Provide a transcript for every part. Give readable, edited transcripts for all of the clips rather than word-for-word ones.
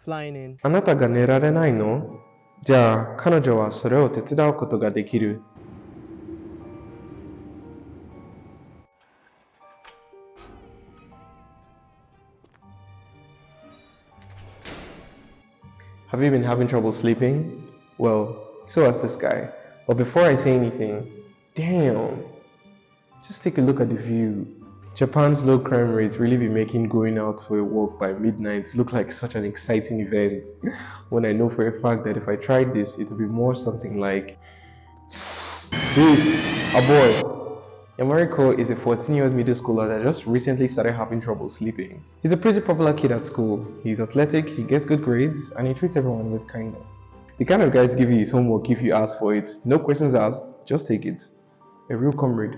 flying in. あなたが寝られないの？じゃあ、彼女はそれを手伝うことができる。Have you been having trouble sleeping? Well, so has this guy. But before I say anything, damn, just take a look at the view. Japan's low crime rates really be making going out for a walk by midnight look like such an exciting event. When I know for a fact that if I tried this, it would be more something like this, a boy. Yamariko is a 14-year-old middle schooler that just recently started having trouble sleeping. He's a pretty popular kid at school. He's athletic, he gets good grades, and he treats everyone with kindness. The kind of guy to give you his homework if you ask for it. No questions asked, just take it. A real comrade.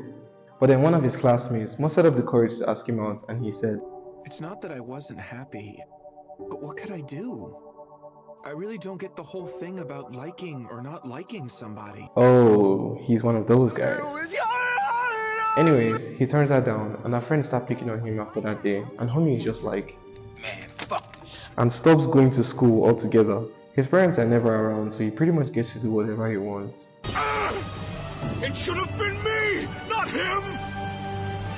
But then one of his classmates mustered up the courage to ask him out, and he said, "It's not that I wasn't happy, but what could I do? I really don't get the whole thing about liking or not liking somebody." oh, he's one of those guys. Anyways, he turns her down, and her friends start picking on him after that day, and homie is just like, Man, fuck this. and stops going to school altogether. His parents are never around, so he pretty much gets to do whatever he wants. It should have been me, not him!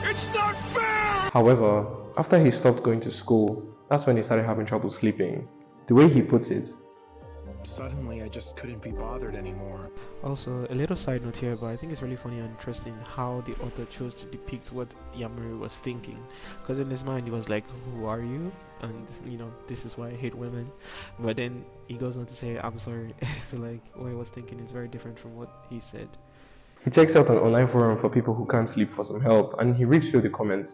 It's not fair! However, after he stopped going to school, that's when he started having trouble sleeping. The way he puts it, Suddenly, I just couldn't be bothered anymore. Also, a little side note here, but I think it's really funny and interesting how the author chose to depict what Yamuri was thinking. Because in his mind, he was like, "Who are you?" And this is why I hate women. But then he goes on to say, "I'm sorry." So like, what he was thinking is very different from what he said. he checks out an online forum for people who can't sleep for some help, and he reads through the comments.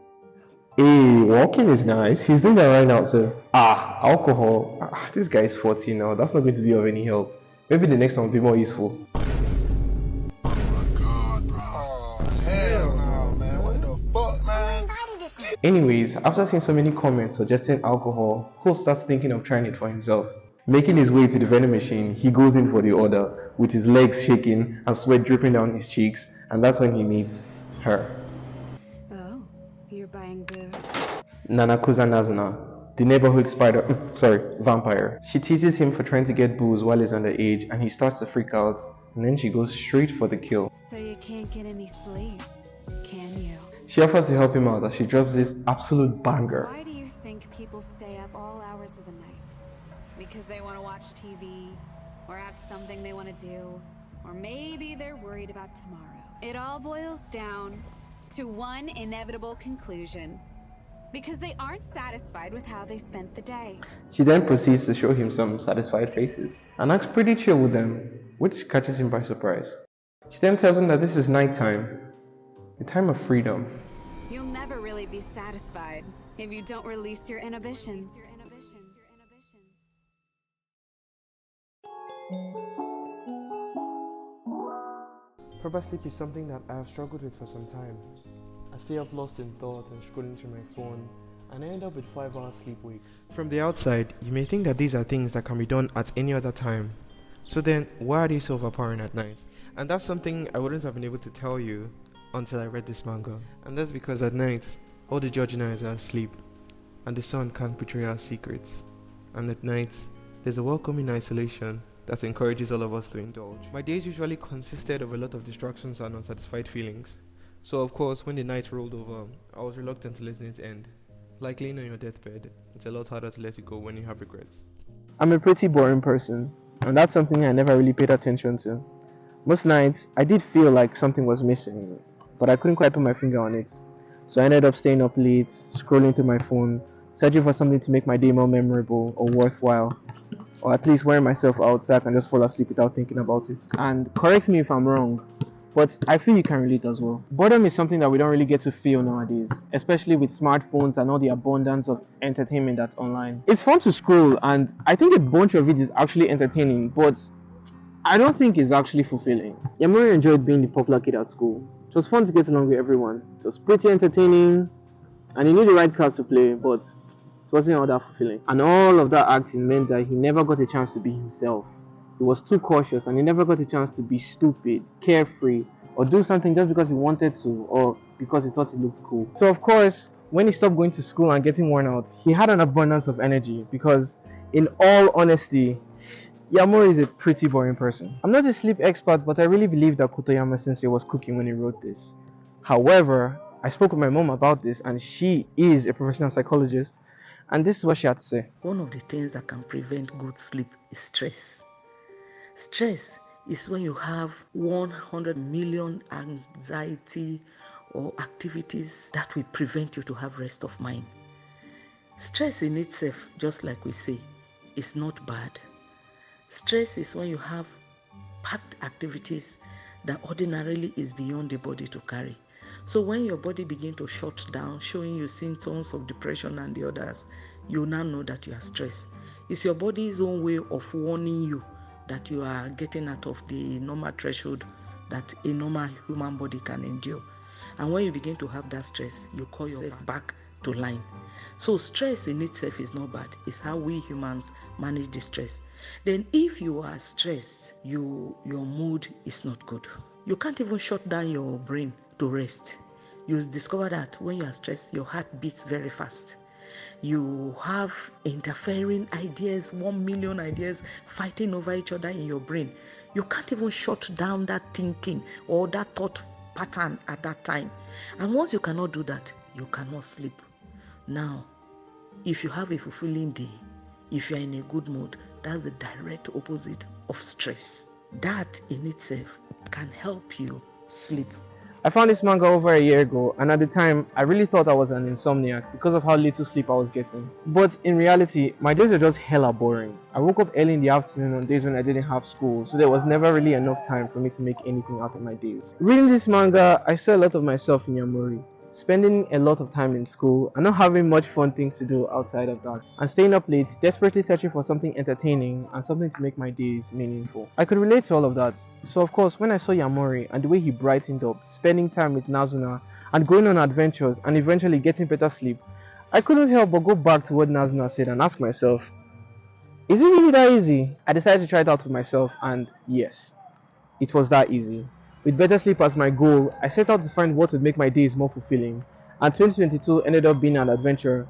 Hey, walking is nice. He's doing that right now, so alcohol. This guy is 14 now. That's not going to be of any help. Maybe the next one will be more useful. Oh my god, bro. Oh, hell no, man. What the fuck, man? Anyways, after seeing so many comments suggesting alcohol, Cole starts thinking of trying it for himself. Making his way to the vending machine, he goes in for the order, with his legs shaking and sweat dripping down his cheeks, and that's when he meets her. Oh, you're buying booze? Nanakusa Nazuna, the neighborhood vampire. She teases him for trying to get booze while he's underage, and he starts to freak out, and then she goes straight for the kill. So you can't get any sleep, can you? She offers to help him out as she drops this absolute banger. Why do you think people stay up all hours of the night? Because they want to watch TV, or have something they want to do, or maybe they're worried about tomorrow. It all boils down to one inevitable conclusion. Because they aren't satisfied with how they spent the day. She then proceeds to show him some satisfied faces, and acts pretty chill with them, which catches him by surprise. She then tells him that this is nighttime, the time of freedom. You'll never really be satisfied if you don't release your inhibitions. Proper sleep is something that I have struggled with for some time. I stay up lost in thought and scrolling through my phone, and I end up with 5-hour sleep weeks. From the outside, you may think that these are things that can be done at any other time. So then, why are they so overpowering at night? And that's something I wouldn't have been able to tell you until I read this manga. And that's because at night, all the judging-eyes are asleep, and the sun can't betray our secrets. And at night, there's a welcoming isolation that encourages all of us to indulge. My days usually consisted of a lot of distractions and unsatisfied feelings. So of course, when the night rolled over, I was reluctant to let it end. Like laying on your deathbed, it's a lot harder to let it go when you have regrets. I'm a pretty boring person, and that's something I never really paid attention to. Most nights, I did feel like something was missing, but I couldn't quite put my finger on it. So I ended up staying up late, scrolling through my phone, searching for something to make my day more memorable or worthwhile. Or at least wearing myself out so I can just fall asleep without thinking about it. And correct me if I'm wrong, but I feel you can relate as well. Boredom is something that we don't really get to feel nowadays, especially with smartphones and all the abundance of entertainment that's online. It's fun to scroll, and I think a bunch of it is actually entertaining, but I don't think it's actually fulfilling. Yamuri enjoyed being the popular kid at school. It was fun to get along with everyone. It was pretty entertaining, and he knew the right cards to play, but it wasn't all that fulfilling. And all of that acting meant that he never got a chance to be himself. He was too cautious, and he never got a chance to be stupid, carefree, or do something just because he wanted to, or because he thought it looked cool. So of course, when he stopped going to school and getting worn out, he had an abundance of energy because in all honesty, Yamori is a pretty boring person. I'm not a sleep expert, but I really believe that Kotoyama sensei was cooking when he wrote this. However, I spoke with my mom about this, and she is a professional psychologist, and this is what she had to say. One of the things that can prevent good sleep is stress. Stress is when you have 100 million anxiety or activities that will prevent you to have rest of mind. Stress in itself, just like we say, is not bad. Stress is when you have packed activities that ordinarily is beyond the body to carry. So when your body begins to shut down, showing you symptoms of depression and the others, you now know that you are stressed. It's your body's own way of warning you that you are getting out of the normal threshold that a normal human body can endure. And when you begin to have that stress, you call yourself back to line. So stress in itself is not bad. It's how we humans manage the stress. Then if you are stressed, your mood is not good. You can't even shut down your brain to rest. You discover that when you are stressed, your heart beats very fast. You have interfering ideas, 1 million ideas fighting over each other in your brain. You can't even shut down that thinking or that thought pattern at that time. And once you cannot do that, you cannot sleep. Now, if you have a fulfilling day, if you are in a good mood, that's the direct opposite of stress. That in itself can help you sleep. I found this manga over a year ago, and at the time, I really thought I was an insomniac because of how little sleep I was getting. But in reality, my days were just hella boring. I woke up early in the afternoon on days when I didn't have school, so there was never really enough time for me to make anything out of my days. Reading this manga, I saw a lot of myself in Yamori. Spending a lot of time in school and not having much fun things to do outside of that, and staying up late, desperately searching for something entertaining and something to make my days meaningful. I could relate to all of that. So of course, when I saw Yamori and the way he brightened up, spending time with Nazuna and going on adventures and eventually getting better sleep, I couldn't help but go back to what Nazuna said and ask myself, is it really that easy? I decided to try it out for myself, and yes, it was that easy. With better sleep as my goal, I set out to find what would make my days more fulfilling, and 2022 ended up being an adventure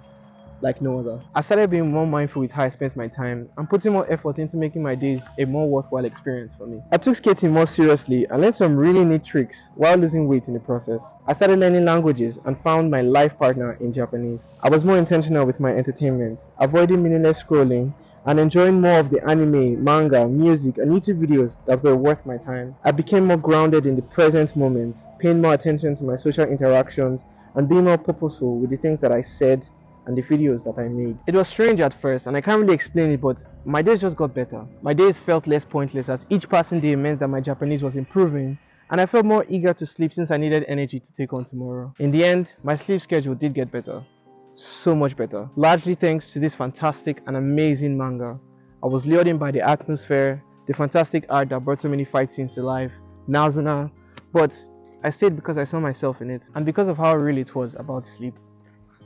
like no other. I started being more mindful with how I spent my time and putting more effort into making my days a more worthwhile experience for me. I took skating more seriously and learned some really neat tricks while losing weight in the process. I started learning languages and found my life partner in Japanese. I was more intentional with my entertainment, avoiding meaningless scrolling, and enjoying more of the anime, manga, music, and YouTube videos that were worth my time. I became more grounded in the present moment, paying more attention to my social interactions, and being more purposeful with the things that I said and the videos that I made. It was strange at first, and I can't really explain it, but my days just got better. My days felt less pointless as each passing day meant that my Japanese was improving, and I felt more eager to sleep since I needed energy to take on tomorrow. In the end, my sleep schedule did get better. So much better, largely thanks to this fantastic and amazing manga. I was lured in by the atmosphere, the fantastic art that brought so many fight scenes to life, Nazuna, but I stayed because I saw myself in it, and because of how real it was about sleep.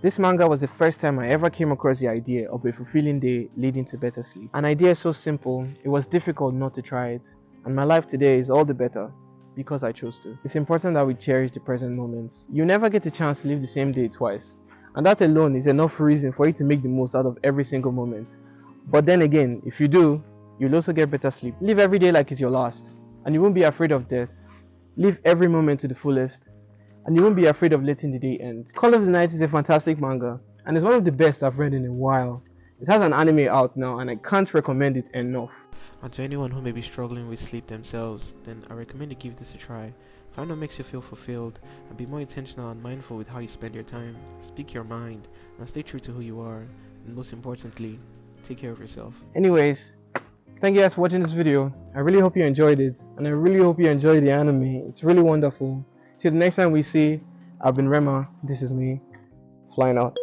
This manga was the first time I ever came across the idea of a fulfilling day leading to better sleep. An idea so simple, it was difficult not to try it, and my life today is all the better because I chose to. It's important that we cherish the present moments. You never get a chance to live the same day twice, and that alone is enough reason for you to make the most out of every single moment. But then again, if you do, you'll also get better sleep. Live every day like it's your last, and you won't be afraid of death. Live every moment to the fullest, and you won't be afraid of letting the day end. Call of the Night is a fantastic manga, and it's one of the best I've read in a while. It has an anime out now, and I can't recommend it enough. And to anyone who may be struggling with sleep themselves, then I recommend you give this a try. Find what makes you feel fulfilled, and be more intentional and mindful with how you spend your time. Speak your mind, and stay true to who you are. And most importantly, take care of yourself. Anyways, thank you guys for watching this video. I really hope you enjoyed it, and I really hope you enjoyed the anime. It's really wonderful. Till the next time we see, I've been Rema. This is me, flying out.